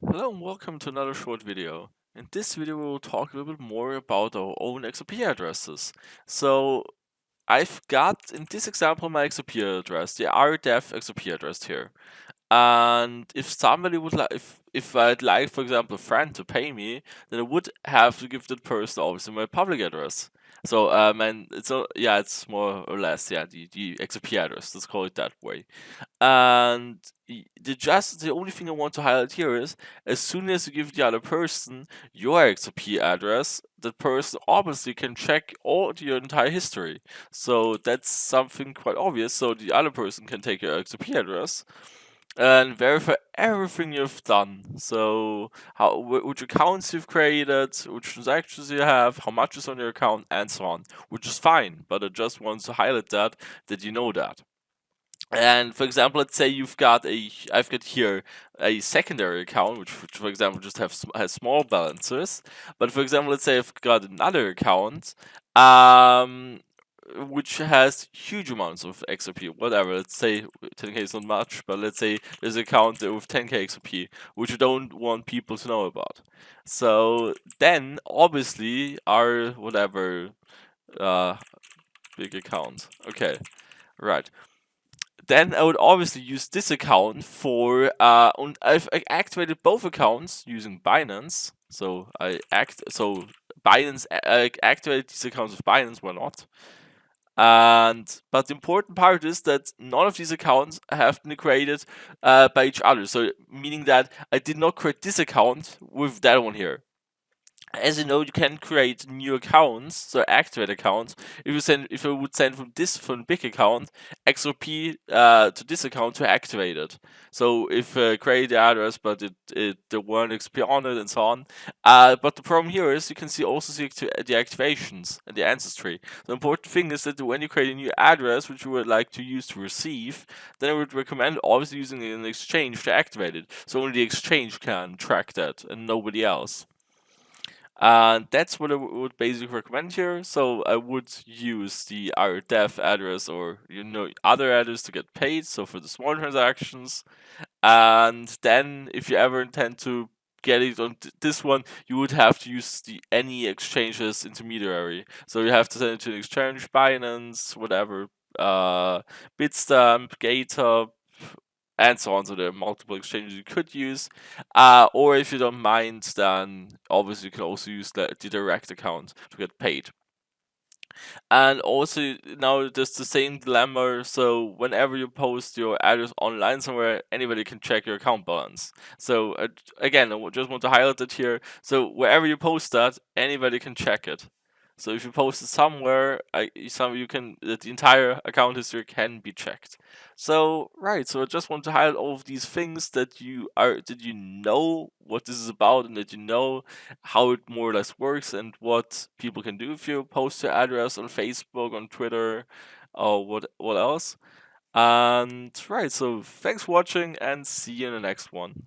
Hello and welcome to another short video. In this video we will talk a little bit more about our own XRP addresses. So I've got in this example my XRP address, the RDEV XRP address here. And if somebody would like, if I'd like, for example, a friend to pay me, then I would have to give that person obviously my public address. So and it's more or less the XRP address. Let's call it that way. And the only thing I want to highlight here is as soon as you give the other person your XRP address, that person obviously can check all your entire history. So that's something quite obvious. So the other person can take your XRP address and verify everything you've done. So which accounts you've created, which transactions you have, how much is on your account, and so on. Which is fine, but I just want to highlight that you know that. And for example, let's say I've got here a secondary account, which for example just has small balances. But for example, let's say I've got another account, um, which has huge amounts of XRP, whatever. Let's say 10k is not much, but let's say there's an account with 10k XRP, which I don't want people to know about. So then, obviously, our whatever big account. Okay, right. Then I would obviously use this account for and I've activated both accounts using Binance. So Binance I activated these accounts with Binance, why not? But the important part is that none of these accounts have been created by each other. So meaning that I did not create this account with that one here. As you know, you can create new accounts, so activate accounts. If I would send from big account XRP to this account to activate it. So if create the address, but there weren't XP on it and so on. But the problem here is you can also see the activations and the ancestry. The important thing is that when you create a new address which you would like to use to receive, then I would recommend obviously using an exchange to activate it. So only the exchange can track that and nobody else. And that's what I would basically recommend here. So I would use the RDEV address or other address to get paid. So for the small transactions, and then if you ever intend to get it on this one, you would have to use the any exchanges intermediary. So you have to send it to an exchange, Binance, whatever, Bitstamp, Gator, and so on. So there are multiple exchanges you could use. Or if you don't mind, then obviously you can also use the direct account to get paid. And also now there's the same dilemma. So whenever you post your address online somewhere, anybody can check your account balance. So again, I just want to highlight that here. So wherever you post that, anybody can check it. So if you post it somewhere, the entire account history can be checked. So right, so I just want to highlight all of these things that you know what this is about and that you know how it more or less works and what people can do if you post your address on Facebook, on Twitter, or what else. And right, so thanks for watching and see you in the next one.